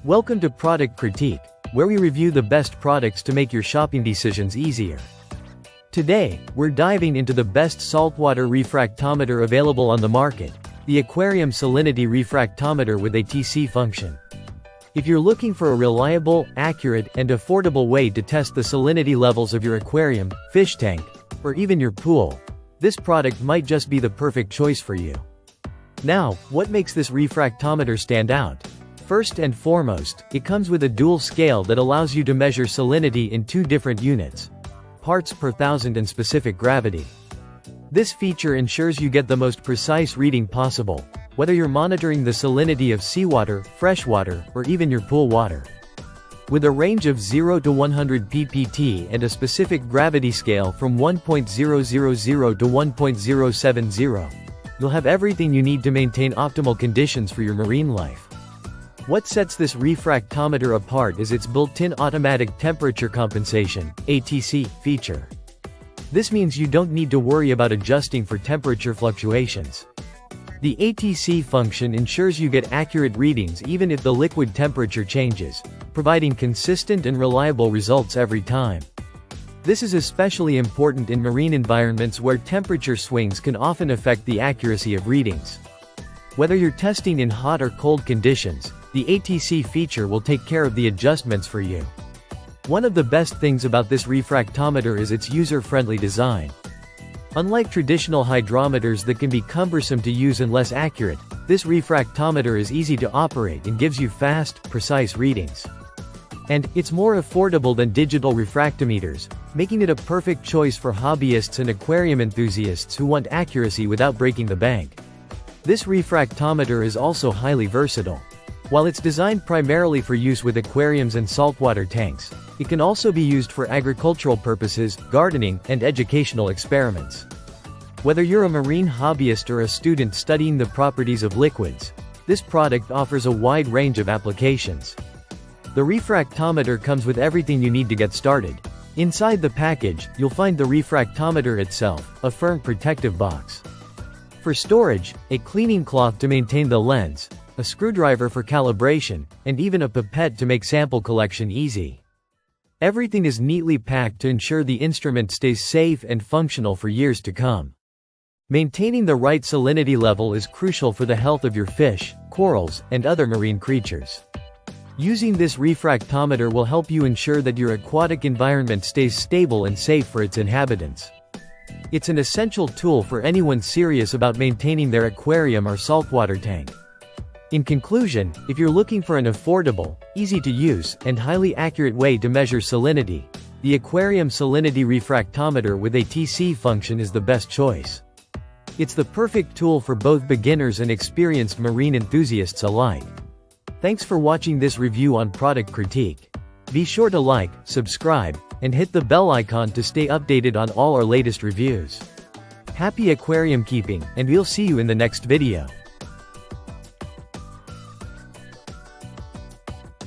Welcome to Product Critique, where we review the best products to make your shopping decisions easier. Today, we're diving into the best saltwater refractometer available on the market, the Aquarium Salinity Refractometer with aichose function. If you're looking for a reliable, accurate, and affordable way to test the salinity levels of your aquarium, fish tank, or even your pool, this product might just be the perfect choice for you. Now, what makes this refractometer stand out? First and foremost, it comes with a dual scale that allows you to measure salinity in two different units: parts per thousand and specific gravity. This feature ensures you get the most precise reading possible, whether you're monitoring the salinity of seawater, freshwater, or even your pool water. With a range of 0 to 100 ppt and a specific gravity scale from 1.000 to 1.070, you'll have everything you need to maintain optimal conditions for your marine life. What sets this refractometer apart is its built-in automatic temperature compensation (ATC) feature. This means you don't need to worry about adjusting for temperature fluctuations. The ATC function ensures you get accurate readings even if the liquid temperature changes, providing consistent and reliable results every time. This is especially important in marine environments where temperature swings can often affect the accuracy of readings. Whether you're testing in hot or cold conditions, the ATC feature will take care of the adjustments for you. One of the best things about this refractometer is its user-friendly design. Unlike traditional hydrometers that can be cumbersome to use and less accurate, this refractometer is easy to operate and gives you fast, precise readings. And it's more affordable than digital refractometers, making it a perfect choice for hobbyists and aquarium enthusiasts who want accuracy without breaking the bank. This refractometer is also highly versatile. While it's designed primarily for use with aquariums and saltwater tanks, it can also be used for agricultural purposes, gardening, and educational experiments. Whether you're a marine hobbyist or a student studying the properties of liquids, this product offers a wide range of applications. The refractometer comes with everything you need to get started. Inside the package, you'll find the refractometer itself, a firm protective box. For storage, a cleaning cloth to maintain the lens, a screwdriver for calibration, and even a pipette to make sample collection easy. Everything is neatly packed to ensure the instrument stays safe and functional for years to come. Maintaining the right salinity level is crucial for the health of your fish, corals, and other marine creatures. Using this refractometer will help you ensure that your aquatic environment stays stable and safe for its inhabitants. It's an essential tool for anyone serious about maintaining their aquarium or saltwater tank. In conclusion, if you're looking for an affordable, easy-to-use, and highly accurate way to measure salinity, the Aquarium Salinity Refractometer with ATC function is the best choice. It's the perfect tool for both beginners and experienced marine enthusiasts alike. Thanks for watching this review on Product Critique. Be sure to like, subscribe, and hit the bell icon to stay updated on all our latest reviews. Happy aquarium keeping, and we'll see you in the next video.